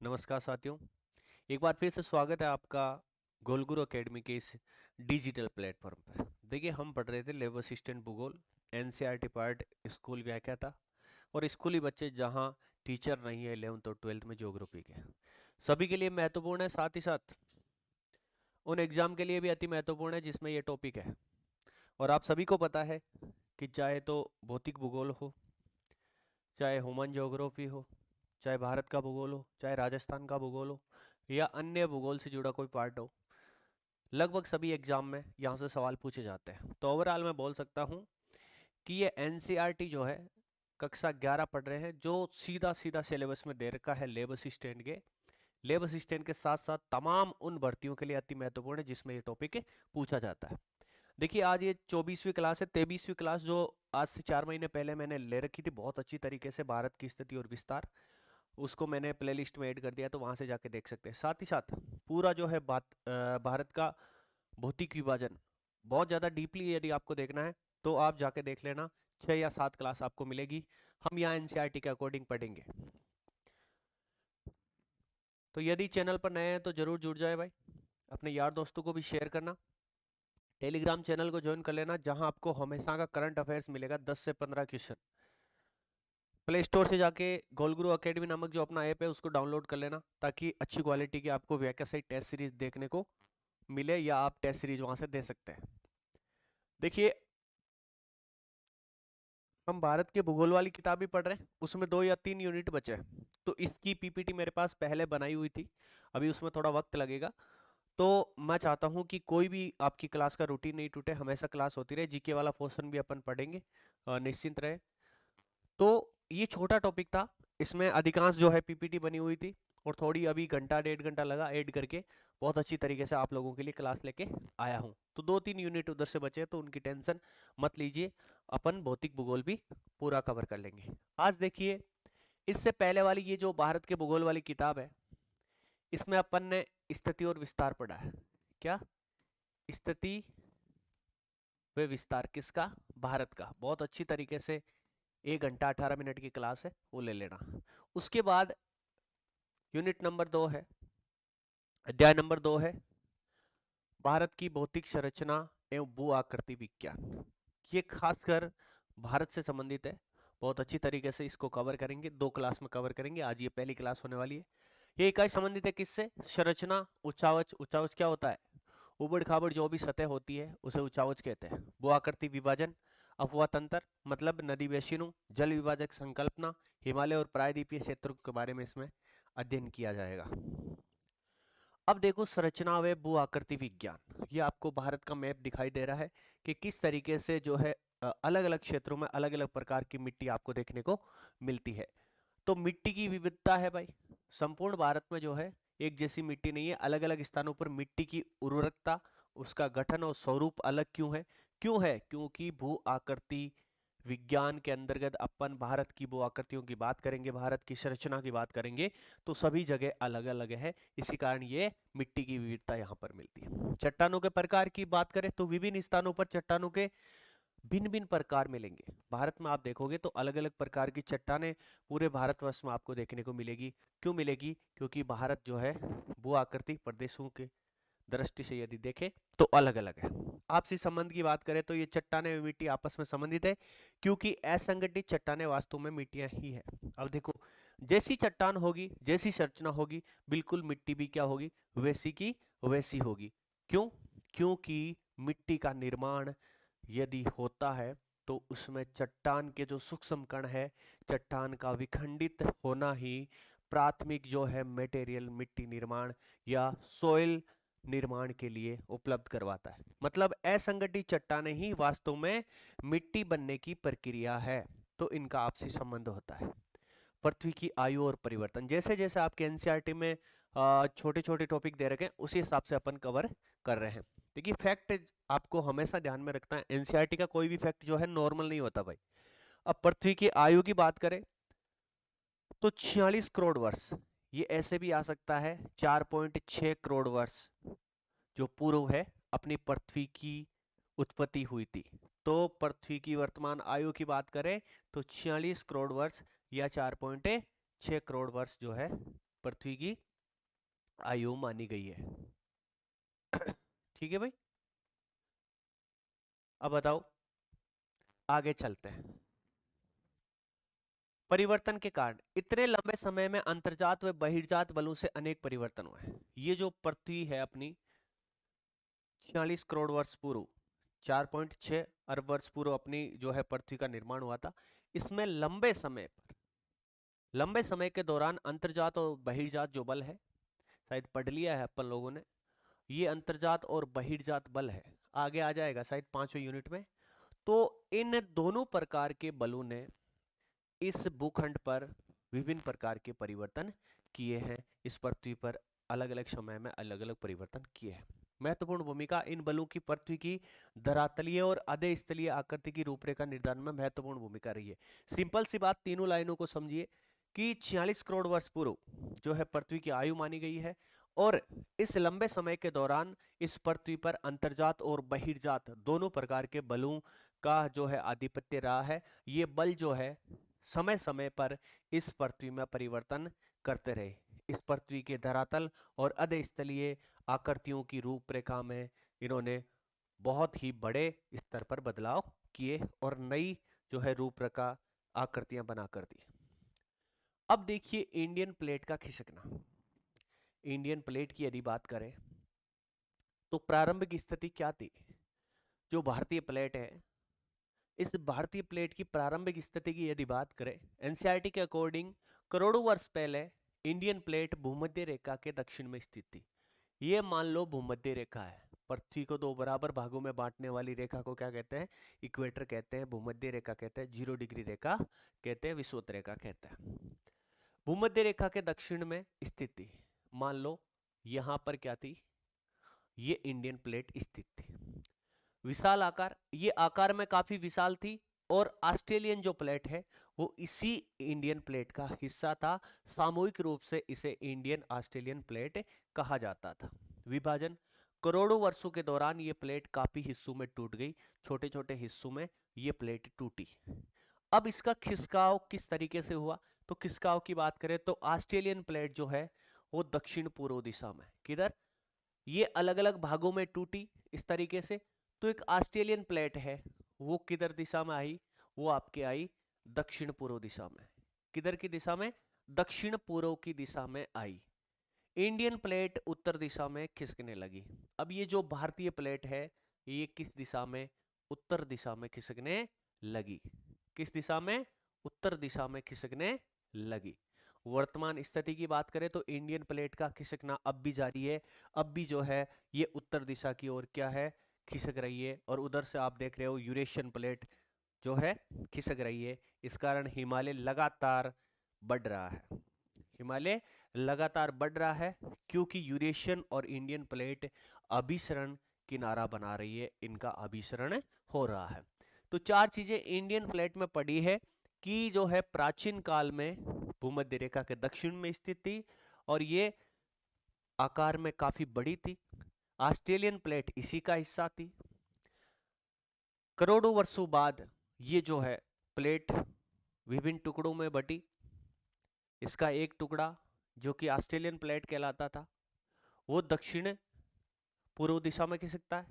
नमस्कार साथियों। एक बार फिर से स्वागत है आपका गोलगुरु एकेडमी के इस डिजिटल प्लेटफॉर्म पर। देखिए, हम पढ़ रहे थे लेब असिस्टेंट भूगोल, एनसीईआरटी पार्ट स्कूल व्याख्याता और स्कूली बच्चे जहां टीचर नहीं है 11th और 12th में ज्योग्राफी के, सभी के लिए महत्वपूर्ण है। साथ ही साथ उन एग्जाम के लिए भी अति महत्वपूर्ण है जिसमें ये टॉपिक है। और आप सभी को पता है कि चाहे तो भौतिक भूगोल हो, चाहे ह्यूमन ज्योग्राफी हो, चाहे भारत का भूगोल हो, चाहे राजस्थान का भूगोल हो या अन्य भूगोल से जुड़ा कोई पार्ट हो, लगभग सभी एग्जाम में यहाँ से सवाल पूछे जाते हैं। तो ओवरऑल मैं बोल सकता हूँ कि ये एनसीईआरटी जो है, कक्षा 11 पढ़ रहे हैं, जो सीधा सीधा सिलेबस में दे रखा है लेब असिस्टेंट के। लेब असिस्टेंट के साथ साथ तमाम उन भर्तियों के लिए अति महत्वपूर्ण है जिसमें ये टॉपिक पूछा जाता है। देखिए, आज ये 24वीं क्लास है। 23वीं क्लास जो आज से 4 महीने पहले मैंने ले रखी थी बहुत अच्छी तरीके से, भारत की स्थिति और विस्तार, उसको मैंने प्लेलिस्ट में ऐड कर दिया, तो वहां से जाके देख सकते हैं। साथ ही साथ पूरा जो है भारत का भौतिक विभाजन बहुत ज़्यादा डीपली यदि आपको देखना है तो आप जाके देख लेना। 6 या 7 क्लास आपको मिलेगी, हम यहाँ एनसीईआरटी के अकॉर्डिंग पढ़ेंगे। तो यदि चैनल पर नए हैं तो जरूर जुड़ जाए भाई, अपने यार दोस्तों को भी शेयर करना। टेलीग्राम चैनल को ज्वाइन कर लेना, जहां आपको हमेशा का करंट अफेयर्स मिलेगा, 10 से 15 क्वेश्चन। प्ले स्टोर से जाके गोलगुरु एकेडमी नामक जो अपना ऐप है उसको डाउनलोड कर लेना, ताकि अच्छी क्वालिटी की आपको वैकेंसी टेस्ट सीरीज देखने को मिले, या आप टेस्ट सीरीज वहां से दे सकते हैं। देखिए, हम भारत के भूगोल वाली किताब भी पढ़ रहे हैं, उसमें 2 या 3 यूनिट बचे हैं। तो इसकी पीपीटी मेरे पास पहले बनाई हुई थी, अभी उसमें थोड़ा वक्त लगेगा। तो मैं चाहता हूं कि कोई भी आपकी क्लास का रूटीन नहीं टूटे, हमेशा क्लास होती रहे। जीके वाला पोर्शन भी अपन पढ़ेंगे, निश्चिंत रहे। तो ये छोटा टॉपिक था, इसमें अधिकांश जो है पीपीटी बनी हुई थी, और थोड़ी अभी घंटा 1.5 घंटा लगा ऐड करके बहुत अच्छी तरीके से आप लोगों के लिए क्लास लेके आया हूँ। तो 2-3 यूनिट उधर से बचे तो उनकी टेंशन मत लीजिए, अपन भौतिक भूगोल भी पूरा कवर कर लेंगे। आज देखिए, इससे पहले वाली ये जो भारत के भूगोल वाली किताब है, इसमें अपन ने स्थिति और विस्तार पढ़ा है। क्या? स्थिति व विस्तार किसका? भारत का। बहुत अच्छी तरीके से 1 घंटा 18 मिनट की क्लास है, वो ले लेना। उसके बाद यूनिट नंबर 2 है, अध्याय नंबर 2 है भारत की भौतिक संरचना एवं भू आकृति विज्ञान। ये खासकर भारत से संबंधित है, बहुत अच्छी तरीके से इसको कवर करेंगे, 2 क्लास में कवर करेंगे। आज ये पहली क्लास होने वाली है। ये इकाई संबंधित है किससे? संरचना, उच्चावच। उच्चावच क्या होता है? उबड़ खाबड़ जो भी सतह होती है उसे उच्चावच कहते हैं। भू आकृति विभाजन, अफवाह तंत्र मतलब नदी बेसिनों, जल विभाजक संकल्पना, हिमालय और प्रायद्वीपीय क्षेत्रों के बारे में इसमें अध्ययन किया जाएगा। अब देखो, संरचना व भू आकृति विज्ञान, ये आपको भारत का मैप दिखाई दे रहा है कि किस तरीके से जो है अलग अलग क्षेत्रों में अलग अलग प्रकार की मिट्टी आपको देखने को मिलती है। तो मिट्टी की विविधता है भाई, संपूर्ण भारत में जो है एक जैसी मिट्टी नहीं है। अलग अलग स्थानों पर मिट्टी की उर्वरकता, उसका गठन और स्वरूप अलग क्यों है? क्यों है? क्योंकि भू आकृति विज्ञान के अंतर्गत अपन भारत की भू आकृतियों की बात करेंगे, भारत की संरचना की बात करेंगे, तो सभी जगह अलग अलग है। इसी कारण ये मिट्टी की विविधता यहाँ पर मिलती है। चट्टानों के प्रकार की बात करें तो विभिन्न स्थानों पर चट्टानों के भिन्न भिन्न प्रकार मिलेंगे। भारत में आप देखोगे तो अलग अलग प्रकार की चट्टानें पूरे भारतवर्ष में आपको देखने को मिलेगी। क्यों मिलेगी? क्योंकि भारत जो है भू आकृति प्रदेशों के दृष्टि से यदि देखें तो अलग अलग है। आपसी संबंध की बात करें तो ये चट्टानें व मिट्टी आपस में संबंधित है, क्योंकि असंगठित चट्टानें वास्तव में मिट्टियां ही है। अब देखो, जैसी चट्टान होगी, जैसी संरचना होगी, बिल्कुल मिट्टी भी क्या होगी? वैसी की वैसी होगी। क्यों? क्योंकि मिट्टी का निर्माण यदि होता है तो उसमें चट्टान के जो सूक्ष्म कण है, चट्टान का विखंडित होना ही प्राथमिक जो है मटेरियल, मिट्टी निर्माण या सोइल निर्माण के लिए उपलब्ध करवाता है। मतलब असंगठित चट्टानें ही वास्तव में मिट्टी बनने की प्रक्रिया है। तो इनका आपसी संबंध होता है। पृथ्वी की आयु और परिवर्तन, जैसे जैसे आपके एनसीईआरटी में छोटे छोटे टॉपिक दे रखे हैं, उसी हिसाब से अपन कवर कर रहे हैं। देखिए, फैक्ट आपको हमेशा ध्यान में रखना है, एनसीईआरटी का कोई भी फैक्ट जो है नॉर्मल नहीं होता भाई। अब पृथ्वी की आयु की बात करें तो 46 करोड़ वर्ष, ये ऐसे भी आ सकता है 4.6 करोड़ वर्ष जो पूर्व है अपनी पृथ्वी की उत्पत्ति हुई थी। तो पृथ्वी की वर्तमान आयु की बात करें तो 46 करोड़ वर्ष या 4.6 करोड़ वर्ष जो है पृथ्वी की आयु मानी गई है। ठीक है भाई, अब बताओ, आगे चलते हैं। परिवर्तन के कारण, इतने लंबे समय में अंतर्जात व बहिर्जात बलों से अनेक परिवर्तन हुए। ये जो पृथ्वी है अपनी, 46 करोड़ वर्ष पूर्व, 4.6 अरब वर्ष पूर्व अपनी जो है पृथ्वी का निर्माण हुआ था। इसमें लंबे समय के दौरान अंतर्जात और बहिर्जात जो बल है, शायद पढ़ लिया है अपन लोगों ने, ये अंतर्जात और बहिर्जात बल है, आगे आ जाएगा शायद 5वें यूनिट में। तो इन दोनों प्रकार के बलों ने इस भूखंड पर विभिन्न प्रकार के परिवर्तन किए हैं। इस पृथ्वी पर अलग अलग समय में अलग अलग परिवर्तन किए हैं। महत्वपूर्ण भूमिका इन बलों की पृथ्वी की धरातलीय और अधोस्थलीय आकृति की रूपरेखा निर्धारण में महत्वपूर्ण भूमिका रही है। सिंपल सी बात, तीनों लाइनों को समझिए कि 46 करोड़ वर्ष पूर्व जो है पृथ्वी की आयु मानी गई है, और इस लंबे समय के दौरान इस पृथ्वी पर अंतर्जात और बहिर्जात दोनों प्रकार के बलों का जो है आधिपत्य रहा है। ये बल जो है समय समय पर इस पृथ्वी में परिवर्तन करते रहे। इस पृथ्वी के धरातल और अधोस्थलीय आकृतियों की रूपरेखा में इन्होंने बहुत ही बड़े स्तर पर बदलाव किए और नई जो है रूपरेखा आकृतियां बनाकर दी। अब देखिए इंडियन प्लेट का खिसकना। इंडियन प्लेट की यदि बात करें तो प्रारंभिक स्थिति क्या थी? जो भारतीय प्लेट है, इस भारतीय प्लेट की प्रारंभिक स्थिति की यदि बात करें, एनसीईआरटी के अकॉर्डिंग करोड़ों वर्ष पहले इंडियन प्लेट भूमध्य रेखा के दक्षिण में स्थित थी। ये मान लो भूमध्य रेखा है, पृथ्वी को दो बराबर भागों में बांटने वाली रेखा को क्या कहते हैं? इक्वेटर कहते हैं, भूमध्य रेखा कहते हैं, 0 डिग्री रेखा कहते हैं, विषुवत रेखा कहते हैं। भूमध्य रेखा के दक्षिण में स्थित थी। मान लो यहां पर क्या थी? ये इंडियन प्लेट स्थित थी। विशाल आकार, ये आकार में काफी विशाल थी, और ऑस्ट्रेलियन जो प्लेट है वो इसी इंडियन प्लेट का हिस्सा था। सामूहिक रूप से इसे इंडियन ऑस्ट्रेलियन प्लेट कहा जाता था। विभाजन, करोड़ों वर्षों के दौरान ये प्लेट काफी हिस्सों में टूट गई, छोटे छोटे हिस्सों में ये प्लेट टूटी। अब इसका खिसकाव किस तरीके से हुआ? तो खिसकाव की बात करें तो ऑस्ट्रेलियन प्लेट जो है वो दक्षिण पूर्व दिशा में, किधर? ये अलग अलग भागों में टूटी इस तरीके से। तो एक ऑस्ट्रेलियन प्लेट है वो किधर दिशा में आई? वो आपके आई दक्षिण पूर्व दिशा में। किधर की दिशा में? दक्षिण पूर्व की दिशा में आई। इंडियन प्लेट उत्तर दिशा में खिसकने लगी। अब ये जो भारतीय प्लेट है ये किस दिशा में? उत्तर दिशा में खिसकने लगी। किस दिशा में? उत्तर दिशा में खिसकने लगी। वर्तमान स्थिति की बात करें तो इंडियन प्लेट का खिसकना अब भी जारी है। अब भी जो है ये उत्तर दिशा की ओर क्या है? खिसक रही है। और उधर से आप देख रहे हो यूरेशियन प्लेट जो है खिसक रही है। इस कारण हिमालय लगातार बढ़ रहा है। हिमालय लगातार बढ़ रहा है क्योंकि यूरेशियन और इंडियन प्लेट अभिसरण किनारा बना रही है, इनका अभिसरण हो रहा है। तो चार चीजें इंडियन प्लेट में पड़ी है कि जो है प्राचीन काल में भूमध्य रेखा के दक्षिण में स्थित थी, और ये आकार में काफी बड़ी थी। ऑस्ट्रेलियन प्लेट इसी का हिस्सा थी। करोड़ों वर्षों बाद ये जो है प्लेट विभिन्न टुकड़ों में बटी। इसका एक टुकड़ा जो कि ऑस्ट्रेलियन प्लेट कहलाता था वो दक्षिण पूर्व दिशा में खिसकता है,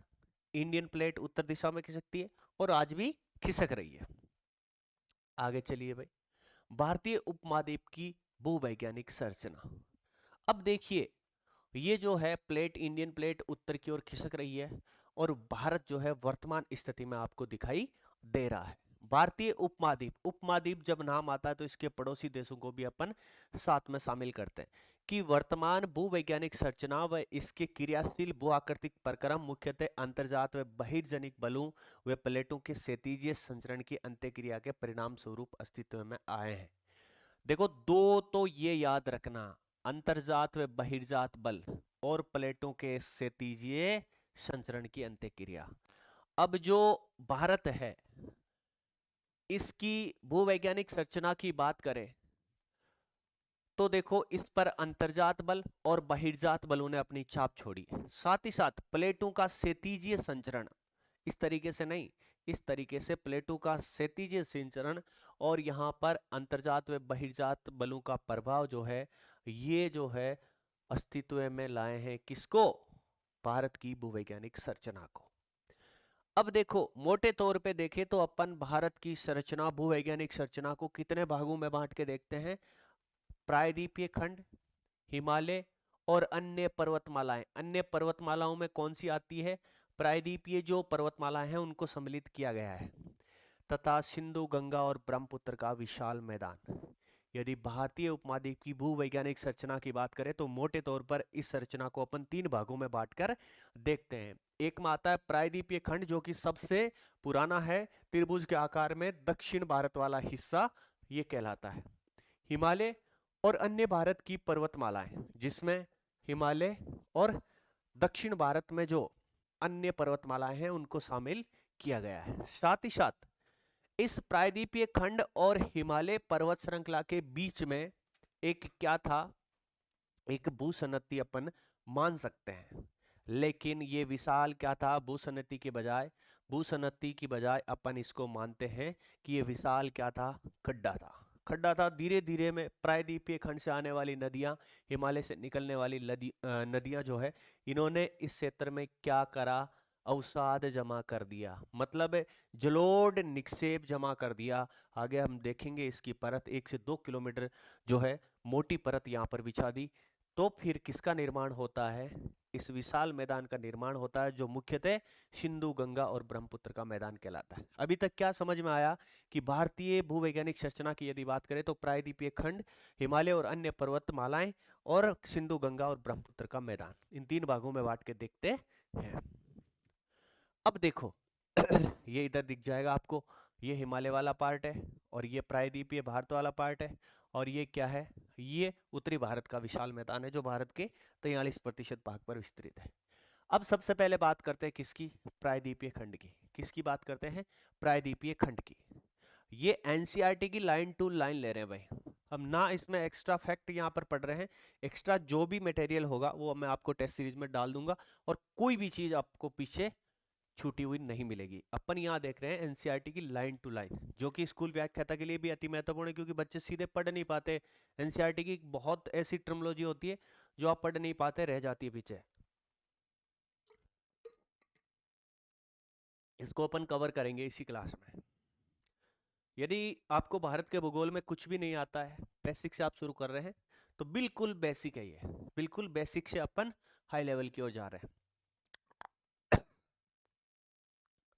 इंडियन प्लेट उत्तर दिशा में खिसकती है, और आज भी खिसक रही है। आगे चलिए भाई, भारतीय उपमहाद्वीप की भूवैज्ञानिक संरचना। अब देखिए ये जो है प्लेट, इंडियन प्लेट उत्तर की ओर खिसक रही है, और भारत जो है वर्तमान स्थिति में आपको दिखाई दे रहा है। भारतीय उपमहाद्वीप, उपमहाद्वीप जब नाम आता है तो इसके पड़ोसी देशों को भी अपन साथ में शामिल करते हैं। कि वर्तमान भूवैज्ञानिक संरचना व इसके क्रियाशील भूआकृतिक प्रक्रम मुख्यतः अंतर्जात व बहिर्जनिक बलों व प्लेटों के क्षैतिजीय संचरण की अंत्यक्रिया के परिणाम स्वरूप अस्तित्व में आए हैं। देखो दो तो ये याद रखना, अंतर्जात व बहिर्जात बल और प्लेटों के क्षैतिजीय संचरण की अंत्यक्रिया। अब जो भारत है इसकी भूवैज्ञानिक संरचना की बात करें तो देखो इस पर अंतर्जात बल और बहिर्जात बलों ने अपनी छाप छोड़ी। साथ ही साथ प्लेटों का क्षैतिजीय संचरण, इस तरीके से नहीं, इस तरीके से प्लेटों का क्षैतिजीय संचरण, और यहाँ पर अंतर्जात व बहिर्जात बलों का प्रभाव जो है ये जो है अस्तित्व में लाए हैं किसको? भारत की भूवैज्ञानिक संरचना को। अब देखो मोटे तौर पे देखें तो अपन भारत की संरचना, भूवैज्ञानिक संरचना को कितने भागों में बांट के देखते हैं? प्रायद्वीपीय खंड, हिमालय और अन्य पर्वतमालाएं। अन्य पर्वतमालाओं में कौन सी आती है? प्रायद्वीपीय जो पर्वतमालाएं हैं उनको सम्मिलित किया गया है, तथा सिंधु, गंगा और ब्रह्मपुत्र का विशाल मैदान। यदि भारतीय उपमहाद्वीप की भूवैज्ञानिक संरचना की बात करें तो मोटे तौर पर इस संरचना को अपन 3 भागों में बांटकर देखते हैं। एक में आता है प्रायद्वीपीय खंड, जो कि सबसे पुराना है, त्रिभुज के आकार में दक्षिण भारत वाला हिस्सा ये कहलाता है। हिमालय और अन्य भारत की पर्वतमालाएं, जिसमें हिमालय और दक्षिण भारत में जो अन्य पर्वतमालाएं हैं उनको शामिल किया गया है। साथ ही साथ इस प्रायद्वीपीय खंड और हिमालय पर्वत श्रृंखला के बीच में एक क्या था? एक भूसन्नति अपन मान सकते हैं, लेकिन ये विशाल क्या था? भूसन्नति की बजाय अपन इसको मानते हैं कि ये विशाल क्या था? खड्डा था। खड्डा था। धीरे धीरे में प्रायद्वीपीय खंड से आने वाली नदियां, हिमालय से निकलने वाली नदियां जो है, इन्होंने इस क्षेत्र में क्या करा? अवसाद जमा कर दिया, मतलब जलोढ़ निक्षेप जमा कर दिया। आगे हम देखेंगे इसकी परत 1 से 2 किलोमीटर जो है मोटी परत यहाँ पर बिछा दी। तो फिर किसका निर्माण होता है? इस विशाल मैदान का निर्माण होता है, जो मुख्यतः सिंधु, गंगा और ब्रह्मपुत्र का मैदान कहलाता है। अभी तक क्या समझ में आया कि भारतीय भूवैज्ञानिक संरचना की यदि बात करें तो प्रायद्वीपीय खंड, हिमालय और अन्य पर्वतमालाएं और सिंधु, गंगा और ब्रह्मपुत्र का मैदान, इन 3 भागों में बांट के देखते हैं। अब देखो ये इधर दिख जाएगा आपको, ये हिमालय वाला पार्ट है और ये प्रायद्वीपीय भारत वाला पार्ट है, और ये क्या है? ये उत्तरी भारत का विशाल मैदान है, जो भारत के 43% भाग पर विस्तृत है। अब सबसे पहले बात करते हैं किसकी? प्रायद्वीपीय खंड की। किसकी बात करते हैं? प्रायद्वीपीय खंड की। ये एनसीईआरटी की लाइन टू लाइन ले रहे हैं भाई, हम ना इसमें एक्स्ट्रा फैक्ट यहाँ पर पढ़ रहे हैं। एक्स्ट्रा जो भी मटेरियल होगा वो मैं आपको टेस्ट सीरीज में डाल दूंगा, और कोई भी चीज आपको पीछे छूटी हुई नहीं मिलेगी। अपन यहाँ देख रहे हैं एनसीईआरटी की लाइन टू लाइन, जो कि स्कूल व्याख्याता के लिए भी अति महत्वपूर्ण है, क्योंकि बच्चे सीधे पढ़ नहीं पाते। एनसीईआरटी की बहुत ऐसी टर्मिनोलॉजी होती है जो आप पढ़ नहीं पाते, रह जाती है पीछे। इसको अपन कवर करेंगे इसी क्लास में। यदि आपको भारत के भूगोल में कुछ भी नहीं आता है, बेसिक से आप शुरू कर रहे हैं, तो बिल्कुल बेसिक है ये, बिल्कुल बेसिक से अपन हाई लेवल की ओर जा रहे हैं।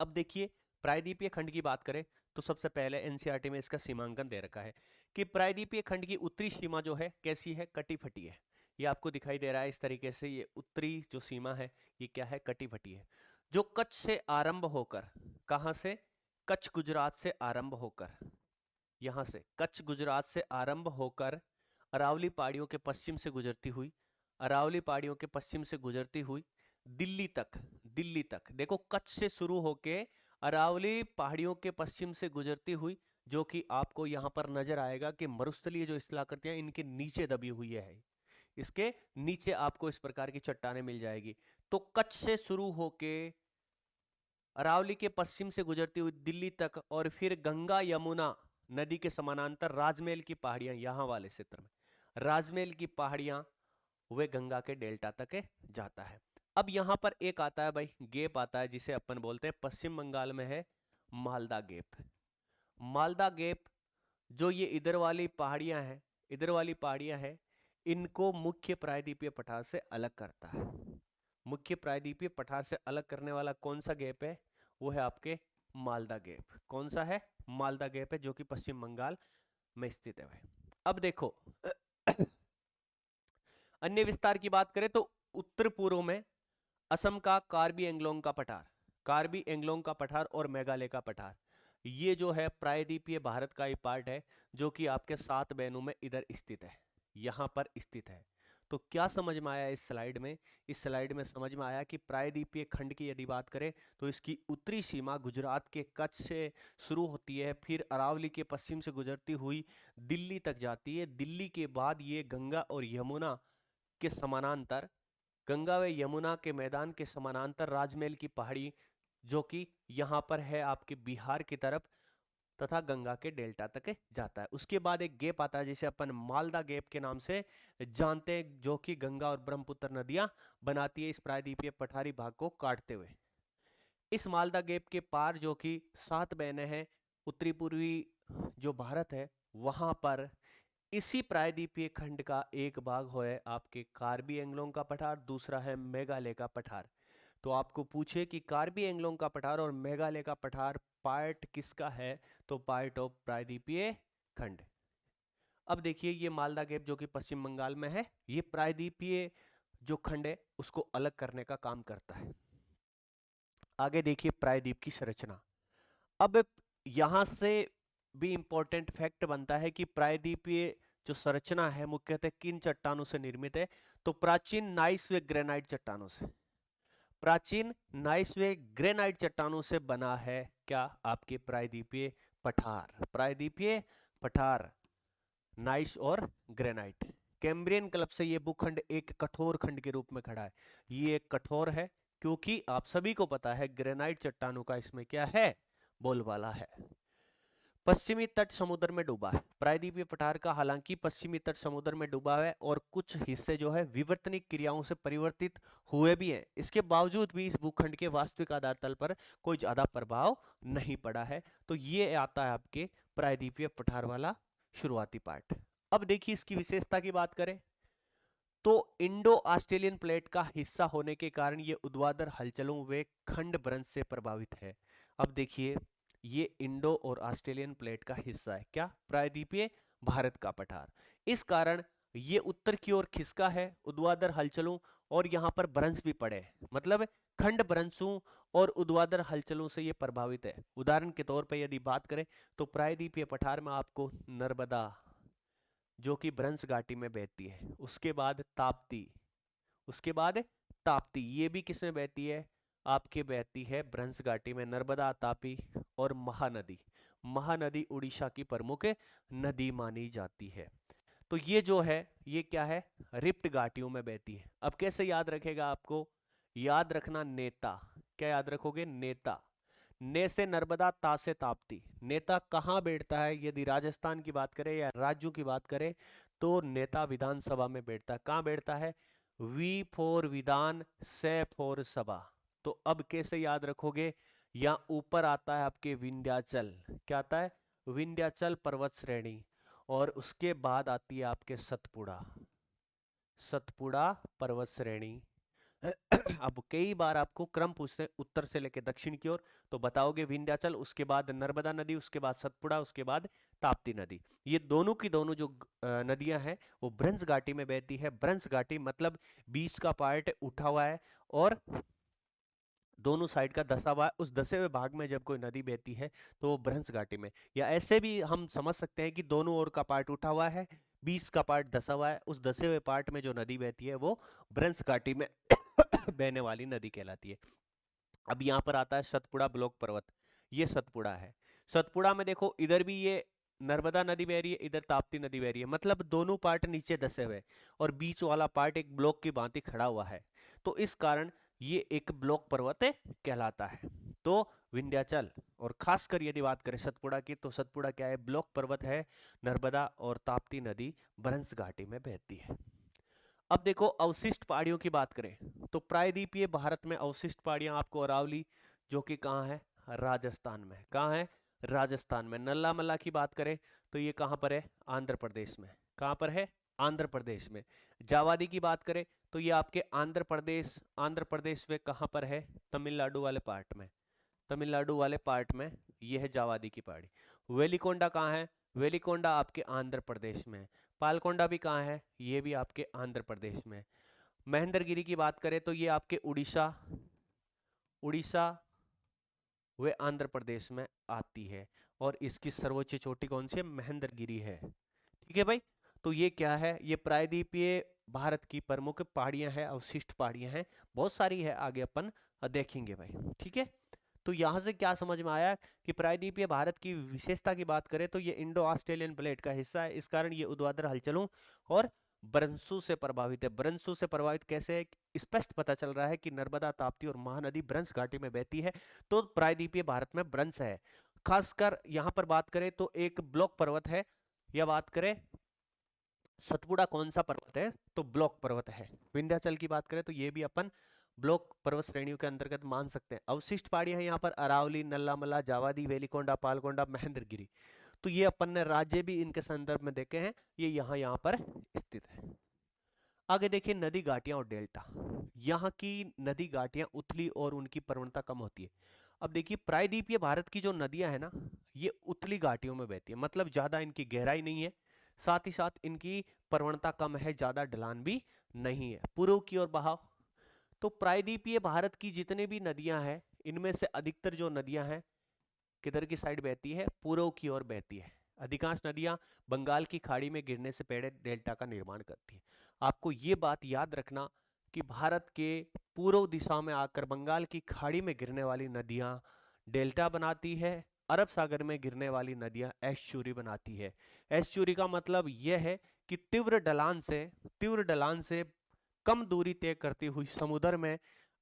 अब देखिए प्रायद्वीपीय खंड की बात करें तो सबसे पहले एनसीईआरटी में इसका सीमांकन दे रखा है कि प्रायद्वीपीय खंड की उत्तरी सीमा जो है कैसी है? कटी फटी है। ये आपको दिखाई दे रहा है इस तरीके से, ये उत्तरी जो सीमा है ये क्या है? कटी फटी है, जो कच्छ से आरंभ होकर, कहां से? कच्छ गुजरात से आरंभ होकर, यहां से कच्छ गुजरात से आरंभ होकर अरावली पहाड़ियों के पश्चिम से गुजरती हुई, अरावली पहाड़ियों के पश्चिम से गुजरती हुई दिल्ली तक। दिल्ली तक देखो, कच्छ से शुरू होके अरावली पहाड़ियों के पश्चिम से गुजरती हुई, जो कि आपको यहां पर नजर आएगा कि मरुस्थलीय जो इलाकृतियां इनके नीचे दबी हुई है, इसके नीचे आपको इस प्रकार की चट्टानें मिल जाएगी। तो कच्छ से शुरू होके अरावली के पश्चिम से गुजरती हुई दिल्ली तक, और फिर गंगा यमुना नदी के समानांतर राजमहल की पहाड़ियां, यहां वाले क्षेत्र में राजमहल की पहाड़ियां वे गंगा के डेल्टा तक जाता है। अब यहां पर एक आता है भाई गेप आता है, जिसे अपन बोलते हैं, पश्चिम बंगाल में है मालदा गेप। मालदा गेप, जो ये इधर वाली पहाड़ियां हैं, इधर वाली पहाड़ियां हैं, इनको मुख्य प्रायद्वीपीय पठार से अलग करता है। मुख्य प्रायद्वीपीय पठार से अलग करने वाला कौन सा गेप है? वो है आपके मालदा गेप। कौन सा है? मालदा गेप है, जो कि पश्चिम बंगाल में स्थित है भाई। अब देखो अन्य विस्तार की बात करें तो उत्तर पूर्व में असम का कार्बी एंगलोंग का पठार, कार्बी एंगलोंग का पठार और मेघालय का पठार, ये जो है प्रायद्वीपीय भारत का ही पार्ट है, जो कि आपके 7 बहनों में इधर स्थित है, यहां पर स्थित है। तो क्या समझ में आया इस स्लाइड में? इस स्लाइड में समझ में आया कि प्रायद्वीपीय खंड की यदि बात करें तो इसकी उत्तरी सीमा गुजरात के कच्छ से शुरू होती है, फिर अरावली के पश्चिम से गुजरती हुई दिल्ली तक जाती है। दिल्ली के बाद ये गंगा और यमुना के समानांतर, गंगा व यमुना के मैदान के समानांतर राजमहल की पहाड़ी, जो कि यहाँ पर है आपके बिहार की तरफ, तथा गंगा के डेल्टा तक जाता है। उसके बाद एक गैप आता है जिसे अपन मालदा गैप के नाम से जानते हैं, जो कि गंगा और ब्रह्मपुत्र नदियां बनाती है इस प्रायद्वीपीय पठारी भाग को काटते हुए। इस मालदा गैप के पार जो कि 7 बहनें हैं, उत्तरी पूर्वी जो भारत है वहां पर इसी प्रायद्वीपीय खंड का एक भाग है आपके कार्बी एंगलोंग का पठार, दूसरा है मेघालय का पठार। तो आपको पूछे कि कार्बी एंगलोंग का पठार और मेघालय का पठार पार्ट किसका है, तो पार्ट ऑफ प्रायद्वीपीय खंड। अब देखिए ये मालदा गैप जो कि पश्चिम बंगाल में है, ये प्रायद्वीपीय जो खंड है उसको अलग करने का काम करता है। आगे देखिए प्रायद्वीप की संरचना। अब यहां से भी इंपॉर्टेंट फैक्ट बनता है कि प्रायद्वीपीय जो संरचना है मुख्यतः किन चट्टानों से निर्मित है, तो प्राचीन नाइस व ग्रेनाइट चट्टानों से। प्राचीन नाइस व ग्रेनाइट चट्टानों से बना है क्या, आपके प्रायद्वीपीय पठार। प्रायद्वीपीय पठार नाइस और ग्रेनाइट। कैम्ब्रियन क्लब से ये भूखंड एक कठोर खंड के रूप में खड़ा है। ये एक कठोर है क्योंकि आप सभी को पता है ग्रेनाइट चट्टानों का इसमें क्या है, बोलबाला है। पश्चिमी तट समुद्र में डूबा है। प्रायद्वीपीय पठार का हालांकि पश्चिमी तट समुद्र में डूबा है और कुछ हिस्से जो है विवर्तनिक क्रियाओं से परिवर्तित हुए भी हैं, इसके बावजूद भी इस भूखंड के वास्तविक आधार तल पर कोई ज्यादा प्रभाव नहीं पड़ा है। तो ये आता है आपके प्रायद्वीपीय पठार वाला शुरुआती पार्ट। अब देखिए इसकी विशेषता की बात करें तो इंडो ऑस्ट्रेलियन प्लेट का हिस्सा होने के कारण ये ऊर्ध्वाधर हलचलों व खंड भ्रंश से प्रभावित है। अब देखिए ये इंडो और ऑस्ट्रेलियन प्लेट का हिस्सा है क्या, प्रायद्वीपीय भारत का पठार। इस कारण ये उत्तर की ओर खिसका है ऊर्ध्वाधर हलचलों और यहाँ पर भ्रंश भी पड़े, मतलब खंड भ्रंशों और ऊर्ध्वाधर हलचलों से ये प्रभावित है। उदाहरण के तौर पर यदि बात करें तो प्रायद्वीपीय पठार में आपको नर्मदा जो कि भ्रंश घाटी में बहती है, उसके बाद ताप्ती, उसके बाद ताप्ती, ये भी किसमें बहती है, आपके बहती है भ्रंश घाटी में, नर्मदा, तापी और महानदी। महानदी उड़ीसा की प्रमुख नदी मानी जाती है। तो ये जो है ये क्या है, रिप्ट घाटियों में बहती है। अब कैसे याद रखेगा, आपको याद रखना नेता, क्या याद रखोगे, नेता। ने से नर्मदा, ता से ताप्ती। नेता कहाँ बैठता है, यदि राजस्थान की बात करें या राज्यों की बात करें तो नेता विधानसभा में बैठता है। कहाँ बैठता है, वी फॉर विधान, से फॉर सभा। तो अब कैसे याद रखोगे, यहाँ ऊपर आता है आपके विंध्याचल, क्या आता है, विंध्याचल पर्वत श्रेणी, और उसके बाद आती है आपके सतपुड़ा, सतपुड़ा पर्वत श्रेणी। अब कई बार आपको क्रम पूछते हैं उत्तर से लेकर दक्षिण की ओर, तो बताओगे विंध्याचल, उसके बाद नर्मदा नदी, उसके बाद सतपुड़ा, उसके बाद ताप्ती नदी। ये दोनों की दोनों जो नदियां हैं वो भ्रंश घाटी में बहती है। भ्रंश घाटी मतलब बीच का पार्ट उठा हुआ है और दोनों साइड का धसा हुआ है। उस धसे हुए भाग में जब कोई नदी बहती है तो वो भ्रंश घाटी में, या ऐसे भी हम समझ सकते हैं कि दोनों ओर का पार्ट उठा हुआ है, बीच का पार्ट धसा हुआ है, उस धसे हुए पार्ट में जो नदी बहती है वो भ्रंश घाटी में बहने वाली नदी कहलाती है। अब यहाँ पर आता है सतपुड़ा ब्लॉक पर्वत, ये सतपुड़ा है। सतपुड़ा में देखो इधर भी ये नर्मदा नदी बह रही है, इधर ताप्ती नदी बह रही है, मतलब दोनों पार्ट नीचे धसे हुए और बीच वाला पार्ट एक ब्लॉक की भांति खड़ा हुआ है। तो इस कारण ये एक ब्लॉक पर्वत कहलाता है। तो विंध्याचल, और खासकर यदि बात करें सतपुड़ा की, तो सतपुड़ा क्या है, ब्लॉक पर्वत है। नर्मदा और ताप्ती नदी भ्रंश घाटी में बहती है। अब देखो अवशिष्ट पहाड़ियों की बात करें तो प्रायद्वीपीय भारत में अवशिष्ट पहाड़ियां आपको अरावली जो कि कहाँ है, राजस्थान में। कहाँ है, राजस्थान में। नल्ला मल्ला की बात करें तो ये कहाँ पर है, आंध्र प्रदेश में। कहाँ पर है, आंध्र प्रदेश में। जावादी की बात करें तो ये आपके आंध्र प्रदेश में कहाँ पर है, तमिलनाडु वाले पार्ट में। तमिलनाडु वाले पार्ट में ये है जावादी की पहाड़ी। वेलिकोंडा कहाँ है, वेलिकोंडा आपके आंध्र प्रदेश में। पालकोंडा भी कहाँ है, ये भी आपके आंध्र प्रदेश में। महेंद्रगिरी की बात करें तो ये आपके उड़ीसा, उड़ीसा व आंध्र प्रदेश में आती है। और इसकी सर्वोच्च चोटी कौन सी है, महेंद्रगिरी है। ठीक है भाई, तो ये क्या है, ये प्रायद्वीपीय भारत की प्रमुख पहाड़ियां हैं, अवशिष्ट पहाड़ियां हैं, बहुत सारी है, आगे अपन देखेंगे भाई। ठीक है, तो यहां से क्या समझ में आया कि प्रायद्वीपीय भारत की विशेषता की बात करें तो ये इंडो ऑस्ट्रेलियन प्लेट का हिस्सा है, इस कारण ये ऊर्ध्वाधर हलचलों और भ्रंशों से प्रभावित है। भ्रंशों से प्रभावित कैसे है, स्पष्ट पता चल रहा है कि नर्मदा, ताप्ती और महानदी भ्रंश घाटी में बहती है, तो प्रायद्वीपीय भारत में भ्रंश है। खासकर यहाँ पर बात करें तो एक ब्लॉक पर्वत है, या बात करें सतपुड़ा कौन सा पर्वत है, तो ब्लॉक पर्वत है। विंध्याचल की बात करें तो ये भी अपन ब्लॉक पर्वत श्रेणियों के अंतर्गत मान सकते हैं। अवशिष्ट पहाड़ियां हैं यहाँ पर अरावली, नल्लामला, जावादी, वेलिकोंडा, पालकोंडा, महेंद्रगिरी। तो ये अपन ने राज्य भी इनके संदर्भ में देखे हैं, ये यहाँ पर स्थित है। आगे देखिए नदी घाटियां और डेल्टा। यहाँ की नदी घाटियां उथली और उनकी प्रवणता कम होती है। अब देखिए प्रायद्वीपीय भारत की जो नदियां है ना, ये उथली घाटियों में बहती है, मतलब ज्यादा इनकी गहराई नहीं है, साथ ही साथ इनकी प्रवणता कम है, ज्यादा ढलान भी नहीं है। पूर्व की ओर बहाव, तो प्रायद्वीपीय भारत की जितने भी नदियां हैं, इनमें से अधिकतर जो नदियां हैं किधर की साइड बहती है, पूर्व की ओर बहती है। अधिकांश नदियां बंगाल की खाड़ी में गिरने से पहले डेल्टा का निर्माण करती है। आपको ये बात याद रखना कि भारत के पूर्व दिशा में आकर बंगाल की खाड़ी में गिरने वाली नदियां डेल्टा बनाती है, अरब सागर में गिरने वाली नदियां एस्चुरी बनाती है। एस्चुरी का मतलब यह है कि तीव्र ढलान से कम दूरी तय करती हुई समुद्र में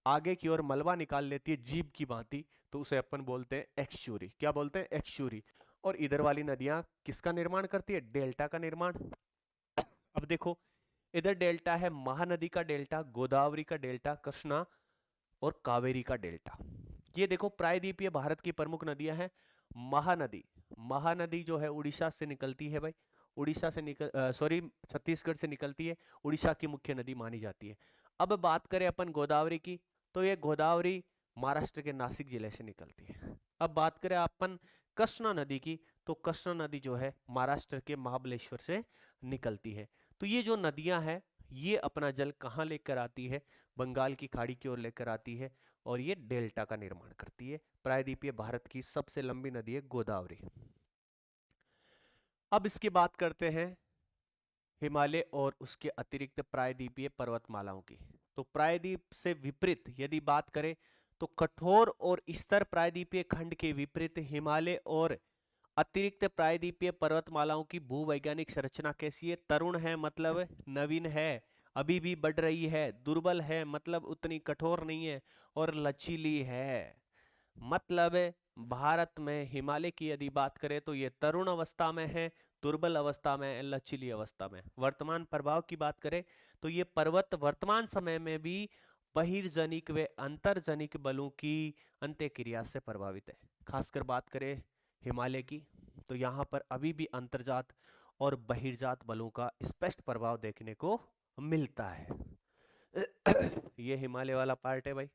आगे की ओर मलबा निकाल लेती है जीभ की भांति, तो उसे अपन बोलते हैं एक्श्यूरी। क्या बोलते हैं? एक्श्यूरी। और इधर वाली नदियां किसका निर्माण करती है? डेल्टा का निर्माण। अब देखो इधर डेल्टा है, महानदी का डेल्टा, गोदावरी का डेल्टा, कृष्णा और कावेरी का डेल्टा। ये देखो प्रायद्वीपीय भारत की प्रमुख नदियां हैं। महानदी, महानदी जो है उड़ीसा से निकलती है भाई, उड़ीसा से छत्तीसगढ़ से निकलती है, उड़ीसा की मुख्य नदी मानी जाती है। अब बात करें अपन गोदावरी की, तो ये गोदावरी महाराष्ट्र के नासिक जिले से निकलती है। अब बात करें अपन कृष्णा नदी की, तो कृष्णा नदी जो है महाराष्ट्र के महाबलेश्वर से निकलती है। तो ये जो नदियां हैं ये अपना जल कहाँ लेकर आती है? बंगाल की खाड़ी की ओर लेकर आती है, और ये डेल्टा का निर्माण करती है। प्रायद्वीपीय भारत की सबसे लंबी नदी है गोदावरी। अब इसकी बात करते हैं हिमालय और उसके अतिरिक्त प्रायद्वीपीय पर्वतमालाओं की। तो प्रायद्वीप से विपरीत यदि बात करें तो कठोर और स्तर प्रायद्वीपीय खंड के विपरीत हिमालय और अतिरिक्त प्रायद्वीपीय पर्वतमालाओं की भूवैज्ञानिक संरचना कैसी है? तरुण है मतलब नवीन है, अभी भी बढ़ रही है, दुर्बल है मतलब उतनी कठोर नहीं है, और लचीली है। मतलब भारत में हिमालय की यदि बात करें तो ये तरुण अवस्था में है, दुर्बल अवस्था में, लचीली अवस्था में। वर्तमान प्रभाव की बात करें तो ये पर्वत वर्तमान समय में भी बहिर्जनिक व अंतर्जनिक बलों की अंत्यक्रिया से प्रभावित है। खासकर बात करें हिमालय की तो यहाँ पर अभी भी अंतर्जात और बहिर्जात बलों का स्पष्ट प्रभाव देखने को मिलता है। ये हिमालय वाला पार्ट है भाई,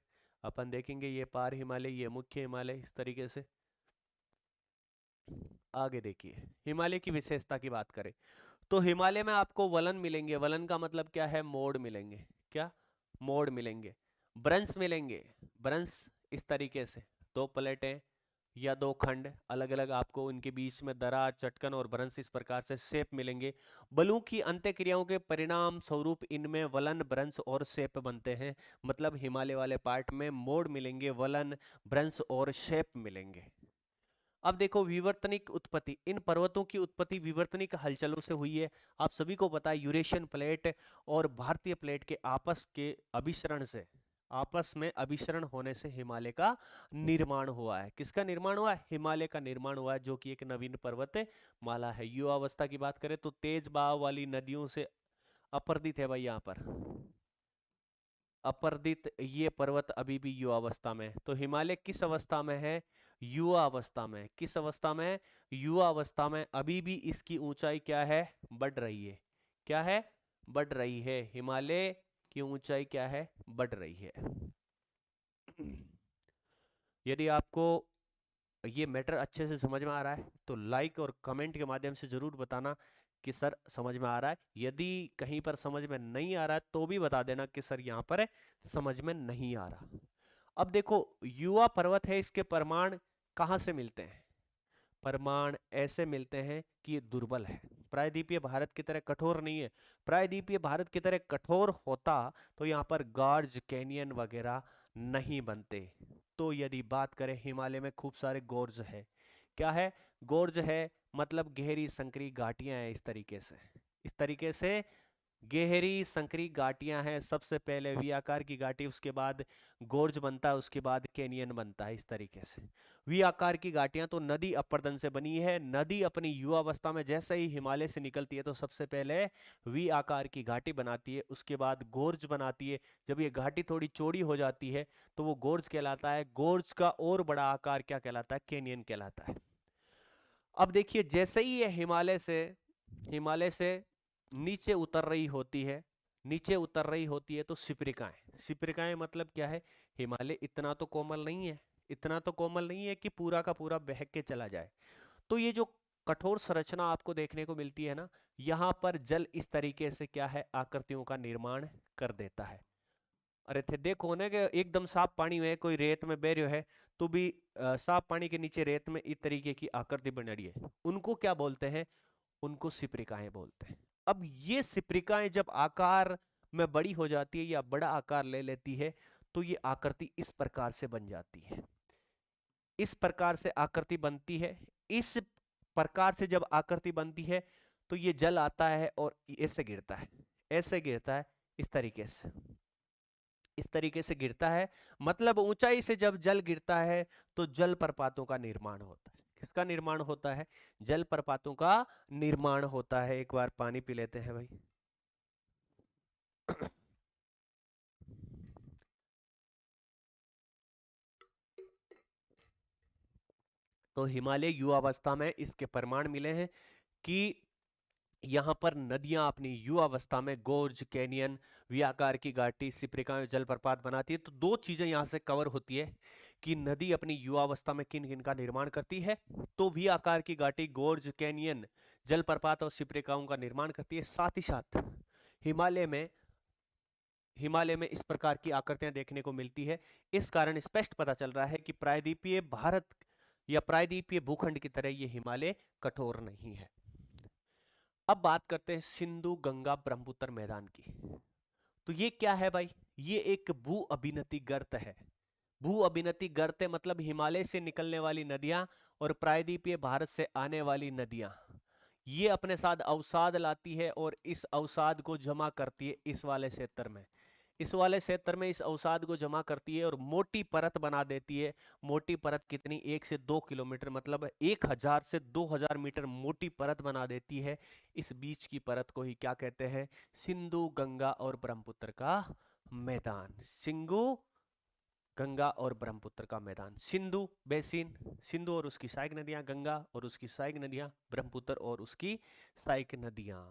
अपन देखेंगे ये पार हिमालय, ये मुख्य हिमालय, इस तरीके से। आगे देखिए हिमालय की विशेषता की बात करें तो हिमालय में आपको वलन मिलेंगे। वलन का मतलब क्या है? मोड़ मिलेंगे। क्या? मोड़ मिलेंगे। ब्रंश मिलेंगे। ब्रंश इस तरीके से दो प्लेटें या दो खंड अलग अलग, आपको इनके बीच में दरार, चटकन और ब्रंश इस प्रकार से शेप मिलेंगे। बलों की अंत्यक्रियाओं के परिणाम स्वरूप इनमें वलन, ब्रंश और शेप बनते हैं। मतलब हिमालय वाले पार्ट में मोड़ मिलेंगे, वलन, ब्रंश और शेप मिलेंगे। अब देखो विवर्तनिक उत्पत्ति, इन पर्वतों की उत्पत्ति विवर्तनिक हलचलों से हुई है। आप सभी को पता है यूरेशियन प्लेट और भारतीय प्लेट के आपस के अभिसरण से, आपस में अभिसरण होने से हिमालय का निर्माण हुआ है। किसका निर्माण हुआ है? हिमालय का निर्माण हुआ है, जो कि एक नवीन पर्वत माला है। युवावस्था की बात करें तो तेज बहाव वाली नदियों से अपर्दित है भाई। यहाँ पर अपर्दित ये पर्वत अभी भी युवावस्था में है। तो हिमालय किस अवस्था में है? युवा अवस्था में। किस अवस्था में? युवा अवस्था में। अभी भी इसकी ऊंचाई क्या है? बढ़ रही है। क्या है? बढ़ रही है। हिमालय की ऊंचाई क्या है? बढ़ रही है। यदि आपको ये मैटर अच्छे से समझ में आ रहा है तो लाइक और कमेंट के माध्यम से जरूर बताना कि सर समझ में आ रहा है। यदि कहीं पर समझ में नहीं आ रहा है तो भी बता देना कि सर यहाँ पर समझ में नहीं आ रहा। अब देखो युवा पर्वत है, इसके प्रमाण कहाँ से मिलते हैं? प्रमाण ऐसे मिलते हैं कि ये दुर्बल है, प्रायद्वीपीय भारत की तरह कठोर नहीं है। प्रायद्वीपीय भारत की तरह कठोर होता तो यहाँ पर गार्ज, कैनियन वगैरह नहीं बनते। तो यदि बात करें हिमालय में खूब सारे गोर्ज है। क्या है? गोर्ज है मतलब गहरी संकरी घाटियां हैं। इस तरीके से गहरी संकरी घाटियां हैं, सबसे पहले वी आकार की घाटी, उसके बाद गोर्ज बनता है, उसके बाद कैनियन बनता है। इस तरीके से वी आकार की घाटियां तो नदी अपर्दन से बनी है। नदी अपनी युवावस्था में जैसे ही हिमालय से निकलती है तो सबसे पहले वी आकार की घाटी बनाती है, उसके बाद गोर्ज बनाती है। जब ये घाटी थोड़ी चौड़ी हो जाती है तो वो गोर्ज कहलाता है। गोर्ज का और बड़ा आकार क्या कहलाता है? कैनियन कहलाता है। अब देखिए, जैसे ही ये हिमालय से नीचे उतर रही होती है, नीचे उतर रही होती है तो सिपरिकाएं, सिपरिकाएं मतलब क्या है? हिमालय इतना तो कोमल नहीं है, इतना तो कोमल नहीं है कि पूरा का पूरा बह के चला जाए। तो ये जो कठोर संरचना आपको देखने को मिलती है ना, यहाँ पर जल इस तरीके से क्या है? आकृतियों का निर्माण कर देता है। अरे थे देखो ना कि एकदम साफ पानी में कोई रेत में बह रहे है तो भी साफ पानी के नीचे रेत में इस तरीके की आकृति बन रही है, उनको क्या बोलते हैं? उनको सिपरिकाएं बोलते हैं। अब ये सिपरिकाएं जब आकार में बड़ी हो जाती है या बड़ा आकार ले लेती है तो ये आकृति इस प्रकार से बन जाती है। इस प्रकार से आकृति बनती है। इस प्रकार से जब आकृति बनती है तो ये जल आता है और ऐसे गिरता है, ऐसे गिरता है, इस तरीके से, इस तरीके से गिरता है। मतलब ऊंचाई से जब जल गिरता है तो जल प्रपातों का निर्माण होता है। किसका निर्माण होता है? जल प्रपातों का निर्माण होता है। एक बार पानी पी लेते हैं भाई। तो हिमालय युवावस्था में इसके प्रमाण मिले हैं कि यहाँ पर नदियां अपनी युवावस्था में गोर्ज, कैनियन, वी आकार की घाटी, सिपरिका जलप्रपात बनाती है। तो दो चीजें यहाँ से कवर होती है कि नदी अपनी युवावस्था में किन किन का निर्माण करती है। तो वी आकार की घाटी, गोर्ज, कैनियन, जलप्रपात और सिपरिकाओं का निर्माण करती है। साथ ही साथ हिमालय में हिमालय में इस प्रकार की आकृतियां देखने को मिलती है। इस कारण स्पष्ट पता चल रहा है कि प्रायद्वीपीय भारत या प्रायद्वीपीय भूखंड की तरह ये हिमालय कठोर नहीं है। अब बात करते हैं सिंधु गंगा ब्रह्मपुत्र मैदान की। तो ये क्या है भाई? ये एक भू अभिनति गर्त है। भू अभिनति गर्त है मतलब हिमालय से निकलने वाली नदियां और प्रायद्वीपीय भारत से आने वाली नदियां, ये अपने साथ अवसाद लाती है और इस अवसाद को जमा करती है इस वाले क्षेत्र में। इस वाले क्षेत्र में इस अवसाद को जमा करती है और मोटी परत बना देती है। मोटी परत कितनी? 1 से 2 किलोमीटर, मतलब 1000 से 2000 मीटर मोटी परत बना देती है। इस बीच की परत को ही क्या कहते हैं? सिंधु गंगा और ब्रह्मपुत्र का मैदान। सिंधु गंगा और ब्रह्मपुत्र का मैदान। सिंधु बेसिन, सिंधु और उसकी सहायक नदियां, गंगा और उसकी सहायक नदियां, ब्रह्मपुत्र और उसकी सहायक नदियां।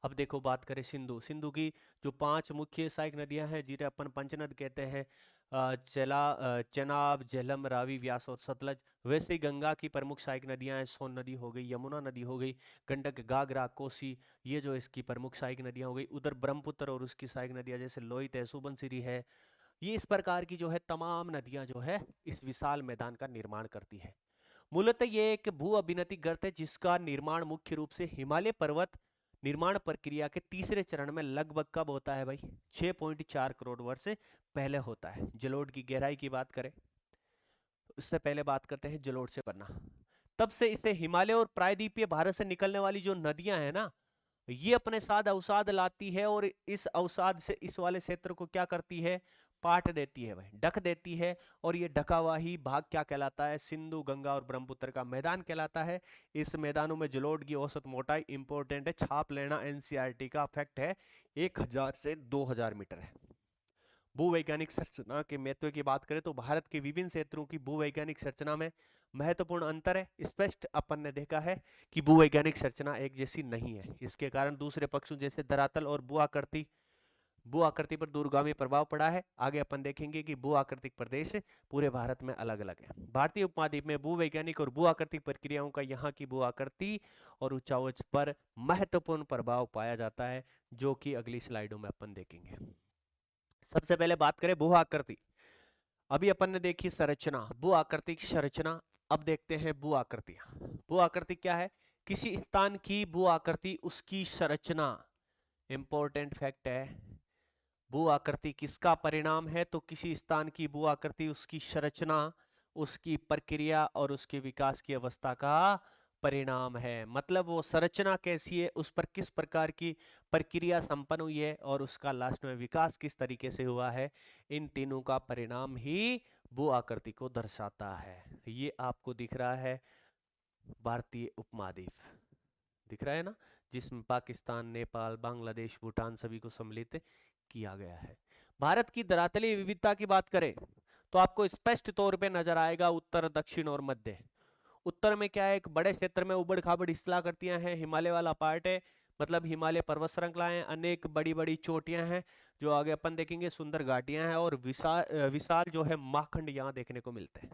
अब देखो बात करें सिंधु। सिंधु की जो 5 मुख्य सहायक नदियां हैं जिन्हें अपन पंचनद कहते हैं, चेनाब, झेलम, रावी, व्यास और सतलज। वैसे ही गंगा की प्रमुख सहायक नदियां हैं, सोन नदी हो गई, यमुना नदी हो गई, गंडक, घाघरा, कोसी, ये जो इसकी प्रमुख सहायक नदियां हो गई। उधर ब्रह्मपुत्र और उसकी सहायक नदियां जैसे लोहित है, सुबनसिरी है। ये इस प्रकार की जो है तमाम नदियां जो है इस विशाल मैदान का निर्माण करती है। मूलतः ये एक भू अभिनति गर्त है जिसका निर्माण मुख्य रूप से हिमालय पर्वत निर्माण प्रक्रिया के तीसरे चरण में लगभग कब होता है भाई? 6.4 करोड़ वर्ष पहले होता है। जलोढ़ की गहराई की बात करें, उससे पहले बात करते हैं जलोढ़ से बनना। तब से इसे हिमालय और प्रायद्वीपीय भारत से निकलने वाली जो नदियां हैं ना, ये अपने साथ अवसाद लाती है और इस अवसाद से इस वाले क्षेत्र को क्या करती है? पाट देती है भाई, ढक देती है। और ये ढका हुआ ही भाग क्या कहलाता है? सिंधु गंगा और ब्रह्मपुत्र का मैदान कहलाता है। इस मैदानों में जलोढ़ की औसत मोटाई इंपॉर्टेंट है, छाप लेना, एनसीईआरटी का फैक्ट है, 1000 से 2000 मीटर है। भूवैज्ञानिक संरचना के महत्व की बात करें तो भारत के विभिन्न क्षेत्रों की भूवैज्ञानिक संरचना में महत्वपूर्ण अंतर है। स्पष्ट अपन ने देखा है कि भूवैज्ञानिक संरचना एक जैसी नहीं है। इसके कारण दूसरे पक्षों जैसे धरातल और भू आकृति पर दूरगामी प्रभाव पड़ा है। आगे अपन देखेंगे कि भू आकृतिक प्रदेश पूरे भारत में अलग अलग है। भारतीय उपमहाद्वीप में भूवैज्ञानिक और भू आकृतिक प्रक्रियाओं का यहाँ की भू आकृति और ऊंचाई पर महत्वपूर्ण प्रभाव पाया जाता है, जो कि अगली स्लाइडों में अपन देखेंगे। सबसे पहले बात करें भू आकृति। अभी अपन ने देखी संरचना, भू आकृतिक संरचना। अब देखते हैं भू आकृतियां। भू आकृति क्या है? किसी स्थान की भू आकृति, उसकी संरचना। इंपॉर्टेंट फैक्ट है, भू आकृति किसका परिणाम है? तो किसी स्थान की भू आकृति उसकी संरचना, उसकी प्रक्रिया और उसके विकास की अवस्था का परिणाम है, मतलब वो संरचना कैसी है, उस पर किस प्रकार की प्रक्रिया संपन्न हुई है और उसका लास्ट में विकास किस तरीके से हुआ है, इन तीनों का परिणाम ही भू आकृति को दर्शाता है। ये आपको दिख रहा है भारतीय उपमहाद्वीप, दिख रहा है ना, जिसमें पाकिस्तान, नेपाल, बांग्लादेश, भूटान सभी को सम्मिलित किया गया है। भारत की धरातलीय विविधता की बात करें तो आपको स्पष्ट तौर पे नजर आएगा उत्तर, दक्षिण और मध्य। उत्तर में क्या है, एक बड़े क्षेत्र में उबड़ खाबड़ स्थलाकृतियां हैं, हिमालय वाला पार्ट है, मतलब हिमालय पर्वत श्रृंखलाएं, अनेक बड़ी बड़ी चोटियां हैं जो आगे अपन देखेंगे, सुंदर घाटियां हैं और विशाल विशाल जो है माखंड यहाँ देखने को मिलते हैं।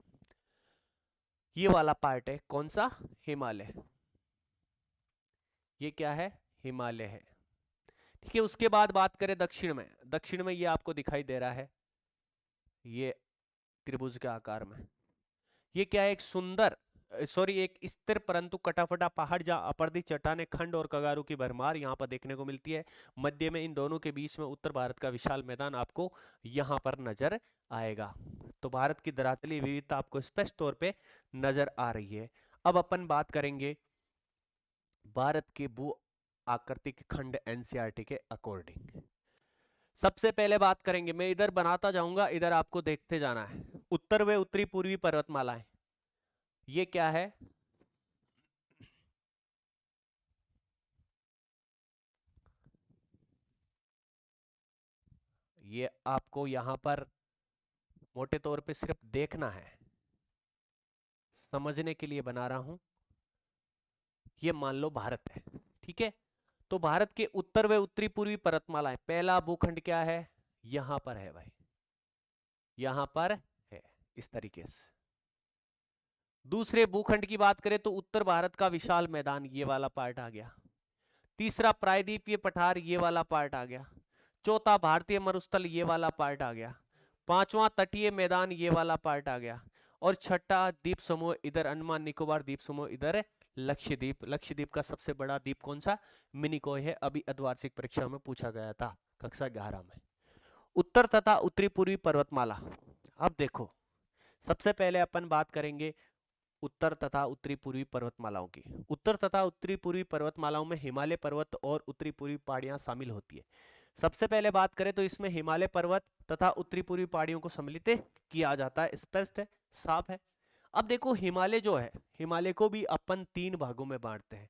ये वाला पार्ट है कौन सा, हिमालय। ये क्या है, हिमालय है। ठीक है, उसके बाद बात करें दक्षिण में, दक्षिण में ये आपको दिखाई दे रहा है, ये त्रिभुज के आकार में, ये क्या है, एक सुंदर सॉरी एक स्थिर परंतु कटाफटा पहाड़ जहां अपर्दी चट्टाने, खंड और कगारू की भरमार यहाँ पर देखने को मिलती है। मध्य में इन दोनों के बीच में उत्तर भारत का विशाल मैदान आपको यहाँ पर नजर आएगा। तो भारत की धरातलीय विविधता आपको स्पष्ट तौर पे नजर आ रही है। अब अपन बात करेंगे भारत के भू आकृतिक खंड एनसीईआरटी के अकॉर्डिंग। सबसे पहले बात करेंगे, मैं इधर बनाता जाऊंगा, इधर आपको देखते जाना है। उत्तर व उत्तरी पूर्वी पर्वतमालाएं, ये क्या है, ये आपको यहां पर मोटे तौर पे सिर्फ देखना है, समझने के लिए बना रहा हूं। ये मान लो भारत है, ठीक है। तो भारत के उत्तर व उत्तरी पूर्वी पर्वतमालाएं, पहला भूखंड क्या है, यहां पर है भाई, यहां पर है इस तरीके से। दूसरे भूखंड की बात करें तो उत्तर भारत का विशाल मैदान, ये वाला पार्ट आ गया। तीसरा प्रायद्वीपीय पठार, ये वाला पार्ट आ गया। चौथा भारतीय मरुस्थल, ये वाला पार्ट आ गया। पांचवा तटीय मैदान, ये वाला पार्ट आ गया। और छठा द्वीप समूह, इधर अंडमान निकोबार द्वीप समूह, इधर लक्षद्वीप। लक्षद्वीप का सबसे बड़ा द्वीप कौन सा, मिनिकॉय है, अभी अर्धवार्षिक परीक्षा में पूछा गया था कक्षा 11 में। उत्तर तथा उत्तरी पूर्वी पर्वतमाला, अब देखो सबसे पहले अपन बात करेंगे उत्तर तथा उत्तरी पूर्वी पर्वतमालाओं की। उत्तर तथा उत्तरी पूर्वी पर्वतमालाओं में हिमालय पर्वत और उत्तरी पूर्वी पहाड़ियां शामिल होती है। सबसे पहले बात करें तो इसमें हिमालय पर्वत तथा उत्तरी पूर्वी पहाड़ियों को सम्मिलित किया जाता है, स्पष्ट है, साफ है। अब देखो हिमालय जो है, हिमालय को भी अपन तीन भागों में बांटते हैं,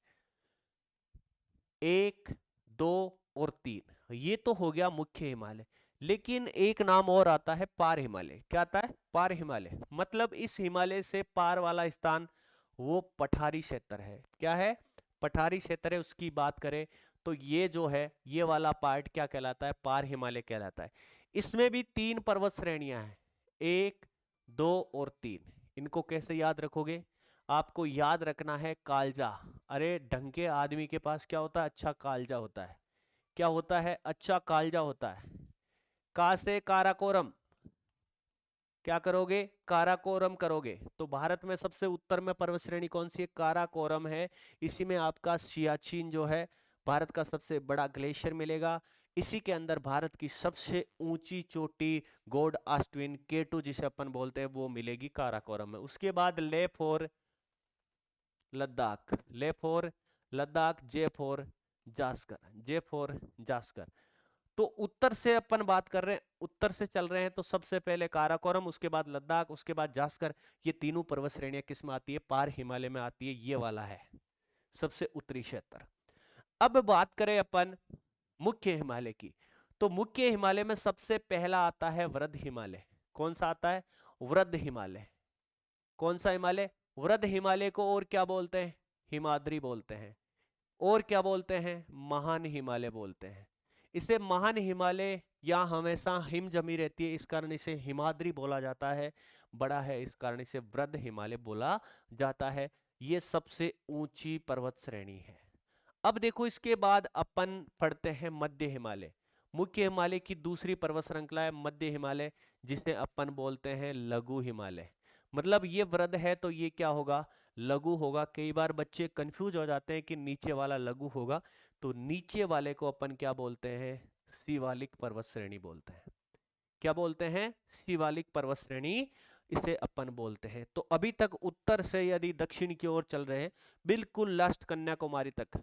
1, 2 और 3। ये तो हो गया मुख्य हिमालय, लेकिन एक नाम और आता है पार हिमालय। क्या आता है, पार हिमालय, मतलब इस हिमालय से पार वाला स्थान वो पठारी क्षेत्र है। क्या है, पठारी क्षेत्र है। उसकी बात करें तो ये जो है, ये वाला पार्ट क्या कहलाता है, पार हिमालय कहलाता है। इसमें भी तीन पर्वत श्रेणियां हैं, 1, 2 और 3। इनको कैसे याद रखोगे, आपको याद रखना है कालजा। अरे ढंग के आदमी के पास क्या होता है, अच्छा कालजा होता है। क्या होता है, अच्छा कालजा होता है। का से काराकोरम, क्या करोगे, काराकोरम करोगे। तो भारत में सबसे उत्तर में पर्वत श्रेणी कौन सी है, काराकोरम है। इसी में आपका सियाचिन जो है भारत का सबसे बड़ा ग्लेशियर मिलेगा। इसी के अंदर भारत की सबसे ऊंची चोटी गॉड ऑस्टिन K2 जिसे अपन बोलते हैं, वो मिलेगी काराकोरम में। उसके बाद ले फॉर लद्दाख, ले for Ladakh, J for Zanskar, J for Zanskar. तो उत्तर से अपन बात कर रहे हैं, उत्तर से चल रहे हैं, तो सबसे पहले काराकोरम, उसके बाद लद्दाख, उसके बाद जास्कर। ये तीनों पर्वत श्रेणियां किस में आती है, पार हिमालय में आती है। ये वाला है सबसे उत्तरी क्षेत्र। अब बात करें अपन मुख्य हिमालय की, तो मुख्य हिमालय में सबसे पहला आता है वृद्ध हिमालय। कौन सा आता है, वृद्ध हिमालय। कौन सा हिमालय, वृद्ध हिमालय को और क्या बोलते हैं, हिमाद्री बोलते हैं। और क्या बोलते हैं, महान हिमालय बोलते हैं। इसे महान हिमालय या हमेशा हिम जमी रहती है, इस कारण इसे हिमाद्री बोला जाता है। बड़ा है इस कारण इसे वृद्ध हिमालय बोला जाता है। ये सबसे ऊंची पर्वत श्रेणी है। अब देखो इसके बाद अपन पढ़ते हैं मध्य हिमालय। मुख्य हिमालय की दूसरी पर्वत श्रृंखला है मध्य हिमालय, जिसे अपन बोलते हैं लघु हिमालय। मतलब ये वृद्ध है तो ये क्या होगा, लघु होगा। कई बार बच्चे कंफ्यूज हो जाते हैं कि नीचे वाला लघु होगा, तो नीचे वाले को अपन क्या बोलते हैं, शिवालिक पर्वत श्रेणी बोलते हैं। क्या बोलते हैं, शिवालिक पर्वत श्रेणी इसे अपन बोलते हैं। तो अभी तक उत्तर से यदि दक्षिण की ओर चल रहे हैं, बिल्कुल लास्ट कन्याकुमारी तक,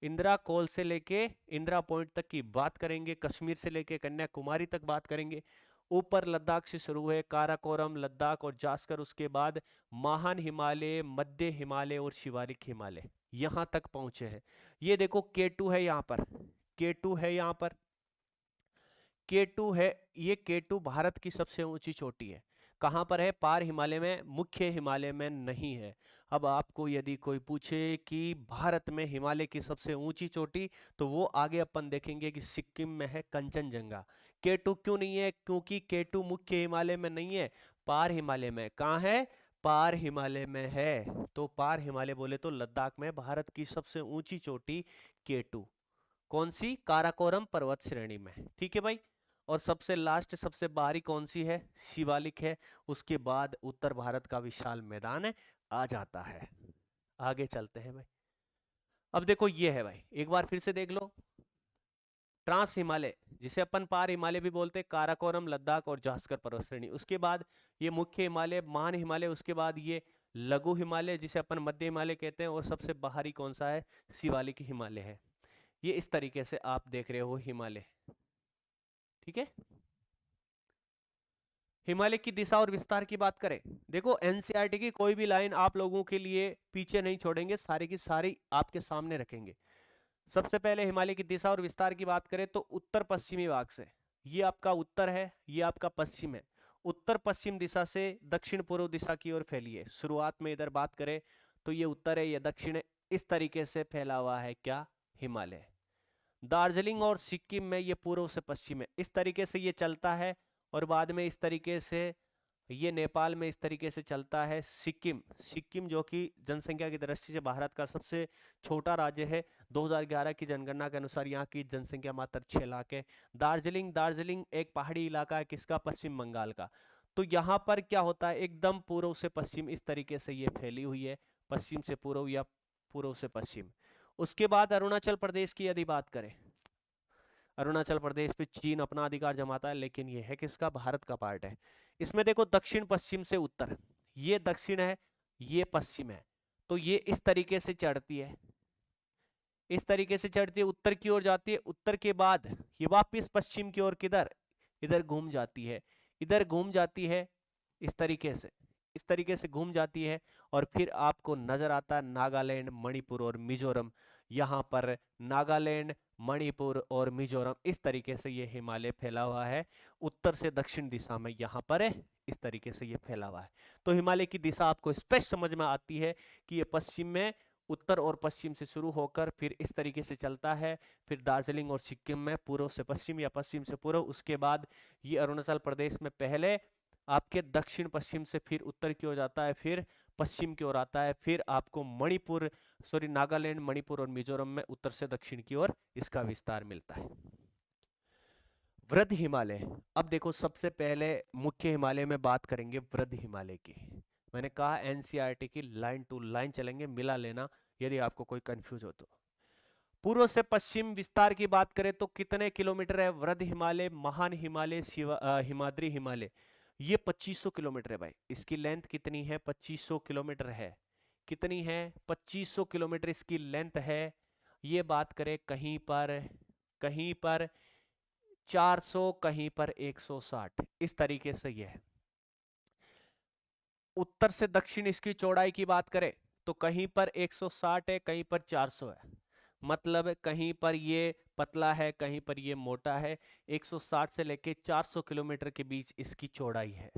इंदिरा कोल से लेके इंदिरा पॉइंट तक की बात करेंगे, कश्मीर से लेके कन्याकुमारी तक बात करेंगे, ऊपर लद्दाख से शुरू है, काराकोरम, लद्दाख और जास्कर, उसके बाद महान हिमालय, मध्य हिमालय और शिवालिक हिमालय यहां तक पहुंचे हैं। ये देखो K2 है यहाँ पर, K2 है यहाँ पर, K2 है, ये K2 भारत की सबसे ऊंची चोटी है। कहां पर है? पार हिमालय में, मुख्य हिमालय में नहीं है। अब आपको यदि कोई पूछे कि भारत में हिमालय की सबसे ऊंची चोटी, तो वो आगे अपन देखेंगे कि सिक्किम में है कंचनजंगा। K2 क्यों नहीं है? क्योंकि K2 मुख्य हिमालय में नहीं है, पार हिमालय में। कहाँ है? पार हिमालय में है। तो पार हिमालय बोले तो लद्दाख में भारत की सबसे ऊंची चोटी K2। कौन सी? काराकोरम पर्वत श्रेणी में। ठीक है भाई। और सबसे लास्ट, सबसे बाहरी कौन सी है? शिवालिक है। उसके बाद उत्तर भारत का विशाल मैदान आ जाता है। आगे चलते हैं भाई। अब देखो ये है भाई, एक बार फिर से देख लो, ट्रांस हिमालय, जिसे अपन पार हिमालय भी बोलते हैं, काराकोरम, लद्दाख और जास्कर पर्वत श्रेणी। उसके बाद ये मुख्य हिमालय, महान हिमालय, उसके बाद ये लघु हिमालय जिसे अपन मध्य हिमालय कहते हैं, और सबसे बाहरी कौन सा है? शिवालिक हिमालय है। ये इस तरीके से आप देख रहे हो हिमालय। ठीक है। हिमालय की दिशा और विस्तार की बात करें, देखो एनसीईआरटी की कोई भी लाइन आप लोगों के लिए पीछे नहीं छोड़ेंगे, सारी की सारी आपके सामने रखेंगे। सबसे पहले हिमालय की दिशा और विस्तार की बात करें तो उत्तर पश्चिमी भाग से, ये आपका उत्तर है, ये आपका पश्चिम है। उत्तर पश्चिम दिशा से दक्षिण पूर्व दिशा की ओर फैली है। शुरुआत में इधर बात करें तो ये उत्तर है, ये दक्षिण है। इस तरीके से फैला हुआ है क्या? हिमालय। दार्जिलिंग और सिक्किम में ये पूर्व से पश्चिम है, इस तरीके से ये चलता है। और बाद में इस तरीके से ये नेपाल में इस तरीके से चलता है। सिक्किम, सिक्किम जो कि जनसंख्या की दृष्टि से भारत का सबसे छोटा राज्य है, 2011 की जनगणना के अनुसार यहाँ की जनसंख्या मात्र 6 लाख है। दार्जिलिंग, दार्जिलिंग एक पहाड़ी इलाका है, किसका? पश्चिम बंगाल का। तो यहाँ पर क्या होता है, एकदम पूर्व से पश्चिम इस तरीके से ये फैली हुई है, पश्चिम से पूर्व या पूर्व से पश्चिम। उसके बाद अरुणाचल प्रदेश की यदि बात करें, अरुणाचल प्रदेश पे चीन अपना अधिकार जमाता है, लेकिन ये है किसका? भारत का पार्ट है। इसमें देखो दक्षिण पश्चिम से उत्तर, ये दक्षिण है, ये पश्चिम है। तो ये इस तरीके से चढ़ती है, इस तरीके से चढ़ती है, उत्तर की ओर जाती है। उत्तर के बाद ये वापस पश्चिम की ओर, किधर? इधर घूम जाती है, इधर घूम जाती है, इस तरीके से, इस तरीके से घूम जाती है। और फिर आपको नजर आता है नागालैंड, मणिपुर और मिजोरम। यहाँ पर नागालैंड, मणिपुर और मिजोरम, इस तरीके से ये हिमालय फैला हुआ है उत्तर से दक्षिण दिशा में, यहाँ पर है, इस तरीके से ये फैला हुआ है। तो हिमालय की दिशा आपको स्पष्ट समझ में आती है कि ये पश्चिम में, उत्तर और पश्चिम से शुरू होकर फिर इस तरीके से चलता है, फिर दार्जिलिंग और सिक्किम में पूर्व से पश्चिम या पश्चिम से पूर्व। उसके बाद ये अरुणाचल प्रदेश में पहले आपके दक्षिण पश्चिम से फिर उत्तर की ओर जाता है, फिर पश्चिम की ओर आता है, फिर आपको मणिपुर, सॉरी नागालैंड, मणिपुर और मिजोरम में उत्तर से दक्षिण की ओर इसका विस्तार मिलता है। वृद्ध हिमालय, अब देखो सबसे पहले मुख्य हिमालय में बात करेंगे वृद्ध हिमालय की। मैंने कहा एनसीईआरटी की लाइन टू लाइन चलेंगे, मिला लेना यदि आपको कोई कंफ्यूज हो तो। पूर्व से पश्चिम विस्तार की बात करें तो कितने किलोमीटर है? वृद्ध हिमालय, महान हिमालय, हिमाद्री हिमालय, ये 2500 किलोमीटर है भाई। इसकी लेंथ कितनी है? 2500 किलोमीटर है। कितनी है? 2500 किलोमीटर इसकी लेंथ है। ये बात करें कहीं पर 400, कहीं पर 160, इस तरीके से ये है। उत्तर से दक्षिण इसकी चौड़ाई की बात करें तो कहीं पर 160 है, कहीं पर 400 है। मतलब कहीं पर ये पतला है, कहीं पर ये मोटा है। 160 से लेके 400 किलोमीटर के बीच इसकी चौड़ाई है।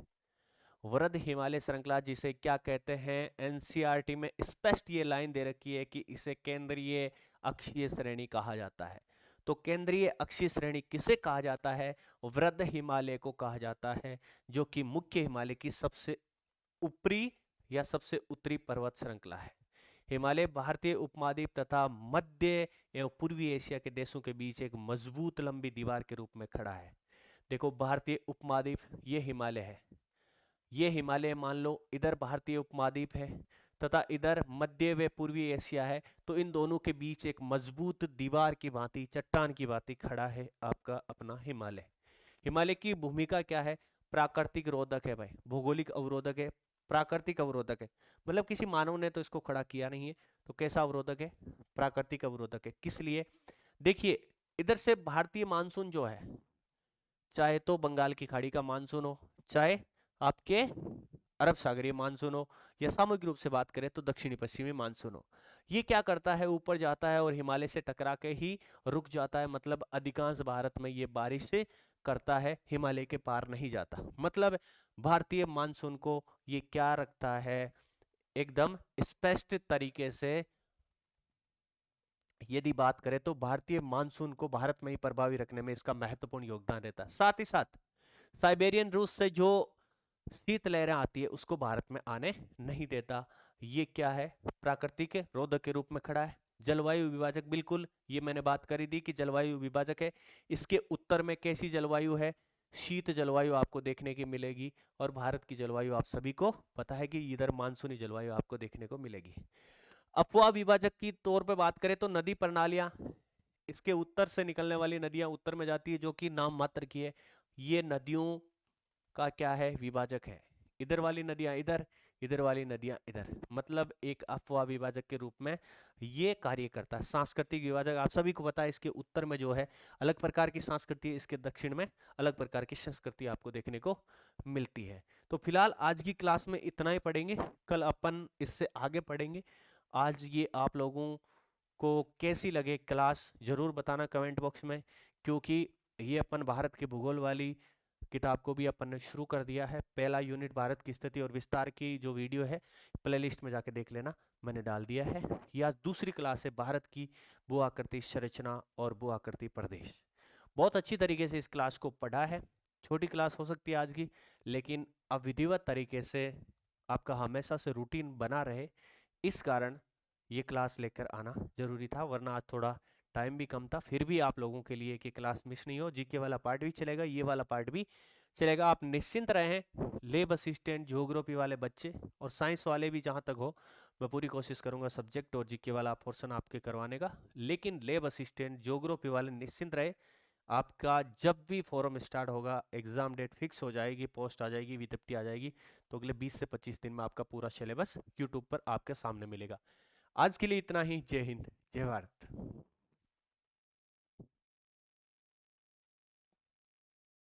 वृद्ध हिमालय श्रृंखला जिसे क्या कहते हैं? एनसीईआरटी में स्पष्ट ये लाइन दे रखी है कि इसे केंद्रीय अक्षीय श्रेणी कहा जाता है। तो केंद्रीय अक्षीय श्रेणी किसे कहा जाता है? वृद्ध हिमालय को कहा जाता है, जो कि मुख्य हिमालय की सबसे ऊपरी या सबसे उत्तरी पर्वत श्रृंखला है। हिमालय भारतीय उपमहाद्वीप तथा मध्य एवं पूर्वी एशिया के देशों के बीच एक मजबूत लंबी दीवार के रूप में खड़ा है। देखो भारतीय उपमहाद्वीप ये हिमालय है, ये हिमालय मान लो इधर भारतीय उपमहाद्वीप है तथा इधर मध्य व पूर्वी एशिया है। तो इन दोनों के बीच एक मजबूत दीवार की भांति, चट्टान की भांति खड़ा है आपका अपना हिमालय। हिमालय की भूमिका क्या है? प्राकृतिक रोधक है भाई, भौगोलिक अवरोधक है, प्राकृतिक अवरोधक है, मतलब किसी मानव ने तो इसको खड़ा किया नहीं है। तो कैसा अवरोधक है? प्राकृतिक अवरोधक है। किस लिए? देखिए, इधर से भारतीय मानसून जो है, चाहे तो बंगाल की खाड़ी का मानसून हो, चाहे आपके अरब सागरीय मानसून हो, या सामूहिक रूप से बात करें तो दक्षिणी पश्चिमी मानसून हो, ये क्या करता है, ऊपर जाता है और हिमालय से टकरा के ही रुक जाता है। मतलब अधिकांश भारत में ये बारिश से करता है, हिमालय के पार नहीं जाता। मतलब भारतीय मानसून को ये क्या रखता है, एकदम स्पष्ट तरीके से यदि बात करें तो भारतीय मानसून को भारत में ही प्रभावी रखने में इसका महत्वपूर्ण योगदान रहता है। साथ ही साथ साइबेरियन रूस से जो शीत लहरें आती है उसको भारत में आने नहीं देता। ये क्या है? प्राकृतिक रोधक के रूप में खड़ा है। जलवायु विभाजक, बिल्कुल ये मैंने बात करी थी कि जलवायु विभाजक है। इसके उत्तर में कैसी जलवायु है? शीत जलवायु आपको देखने की मिलेगी। और भारत की जलवायु आप सभी को पता है कि इधर मानसूनी जलवायु आपको देखने को मिलेगी। अफवाह विभाजक की तौर पे बात करें तो नदी प्रणालियां, इसके उत्तर से निकलने वाली नदियां उत्तर में जाती है जो कि नाम मात्र की है। ये नदियों का क्या है? विभाजक है। इधर वाली नदियां इधर, इधर वाली नदियां इधर, मतलब एक अफवाह विभाजक के रूप में ये कार्य करता है। सांस्कृतिक विभाजक आप सभी को पता है, इसके उत्तर में जो है अलग प्रकार की संस्कृति है, इसके दक्षिण में अलग प्रकार की संस्कृति आपको देखने को मिलती है। तो फिलहाल आज की क्लास में इतना ही पढ़ेंगे, कल अपन इससे आगे पढ़ेंगे। आज ये आप लोगों को कैसी लगे क्लास जरूर बताना कमेंट बॉक्स में, क्योंकि ये अपन भारत के भूगोल वाली किताब को भी अपन ने शुरू कर दिया है। पहला यूनिट भारत की स्थिति और विस्तार की जो वीडियो है प्लेलिस्ट में जाके देख लेना, मैंने डाल दिया है। यह आज दूसरी क्लास है, भारत की भू आकृति संरचना और भू आकृति प्रदेश। बहुत अच्छी तरीके से इस क्लास को पढ़ा है। छोटी क्लास हो सकती है आज की, लेकिन अब विधिवत तरीके से आपका हमेशा से रूटीन बना रहे, इस कारण ये क्लास लेकर आना जरूरी था। वरना आज थोड़ा टाइम भी कम था, फिर भी आप लोगों के लिए कि क्लास मिस नहीं हो। जीके वाला पार्ट भी चलेगा, ये वाला पार्ट भी चलेगा, आप निश्चिंत रहें। लेब असिस्टेंट, ज्योग्राफी वाले बच्चे और साइंस वाले भी जहाँ तक हो, मैं पूरी कोशिश करूंगा सब्जेक्ट और जीके वाला पोर्शन आपके करवाने का। लेकिन लेब असिस्टेंट, ज्योग्राफी वाले निश्चिंत रहे, आपका जब भी फॉर्म स्टार्ट होगा, एग्जाम डेट फिक्स हो जाएगी, पोस्ट आ जाएगी, विज्ञप्ति आ जाएगी, तो अगले 20 से 25 दिन में आपका पूरा सिलेबस यूट्यूब पर आपके सामने मिलेगा। आज के लिए इतना ही। जय हिंद, जय भारत।